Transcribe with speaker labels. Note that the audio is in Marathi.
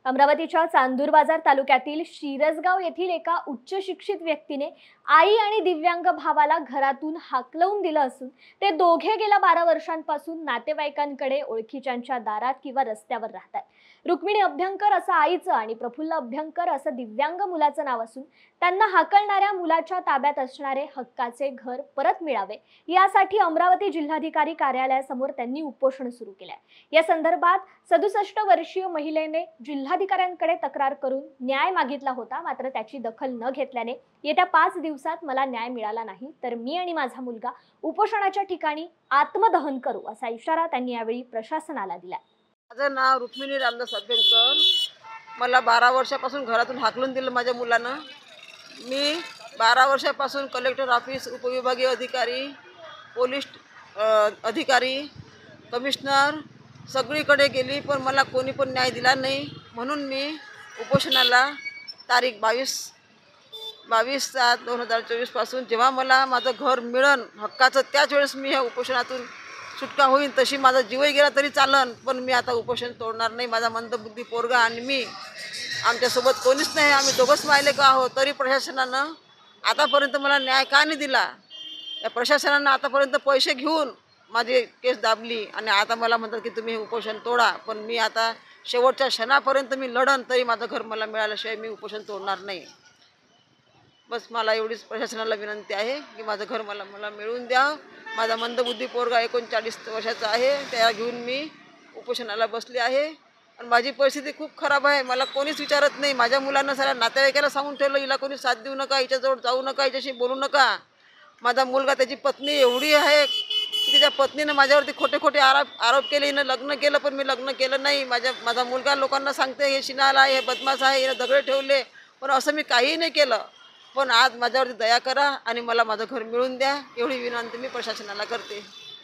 Speaker 1: अमरावतीच्या चांदूर बाजार तालुक्यातील शिरसगाव येथील एका उच्च शिक्षित व्यक्तीने आई आणि दिव्यांग भावाला घरातून हाकलवून दिलं असून ते दोघे गेल्या 12 वर्षांपासून नातेवाईकांकडे ओळखीच्यांच्या दारात किंवा रस्त्यावर राहतात। रुक्मिणी अभ्यंकर असं आईचं आणि प्रफुल्ल अभ्यंकर असं दिव्यांग मुलाचं नाव असून त्यांना हाकलणाऱ्या मुलाच्या ताब्यात असणारे हक्काचे घर परत मिळावे यासाठी अमरावती जिल्हाधिकारी कार्यालयासमोर त्यांनी उपोषण सुरू केलंय। या संदर्भात 67 वर्षीय महिलेने जिल्हाधिकाऱ्यांकडे तक्रार करून न्याय मागितला होता, मात्र त्याची दखल न घेतल्याने येत्या 5 दिवसात मला न्याय मिळाला नाही तर मी आणि माझा मुलगा उपोषणाच्या ठिकाणी आत्मदहन करू असा इशारा त्यांनी यावेळी प्रशासनाला दिला।
Speaker 2: माझं नाव रुक्मिणी रामदास अभ्यंकर। मला 12 वर्षापासून घरातून हाकलून दिलं माझ्या मुलानं। मी 12 वर्षापासून कलेक्टर ऑफिस, उपविभागीय अधिकारी, पोलीस अधिकारी, कमिशनर सगळीकडे गेली, पण मला कोणी पण न्याय दिला नाही। म्हणून मी उपोषणाला तारीख 22/7/2024 पासून जेव्हा मला माझं घर मिळन हक्काचं त्याच वेळेस मी ह्या उपोषणातून सुटका होईन। तशी माझा जीवही गेला तरी चालन, पण मी आता उपोषण तोडणार नाही। माझा मंदबुद्धी पोरगा आणि मी, आमच्यासोबत कोणीच नाही, आम्ही दोघंच मायले का आहोत। तरी प्रशासनानं आतापर्यंत मला न्याय का नाही दिला? या प्रशासनानं आतापर्यंत पैसे घेऊन माझी केस दाबली आणि आता मला म्हणतात की तुम्ही हे उपोषण तोडा, पण मी आता शेवटच्या क्षणापर्यंत मी लढन, तरी माझं घर मला मिळाल्याशिवाय मी उपोषण तोडणार नाही। बस मला एवढीच प्रशासनाला विनंती आहे की माझं घर मला मिळवून द्या। माझा मंदबुद्धी पोरगा 39 वर्षाचा आहे, त्याला घेऊन मी उपोषणाला बसले आहे आणि माझी परिस्थिती खूप खराब आहे। मला कोणीच विचारत नाही। माझ्या मुलांना साऱ्या नातेवाईकाला सांगून ठेवलं, हिला कोणी साथ देऊ नका, हिच्याजवळ जाऊ नका, हिच्याशी बोलू नका। माझा मुलगा, त्याची पत्नी एवढी आहे की त्याच्या पत्नीनं माझ्यावरती खोटे आरोप केले। हिनं लग्न केलं, पण मी लग्न केलं नाही। माझा मुलगा लोकांना सांगते हे शिनाला आहे, हे बदमाश आहे, हिनं दगडे ठेवले, पण असं मी काहीही नाही केलं। पण आज माझ्यावरती दया करा आणि मला माझं घर मिळवून द्या, एवढी विनंती मी प्रशासनाला करते।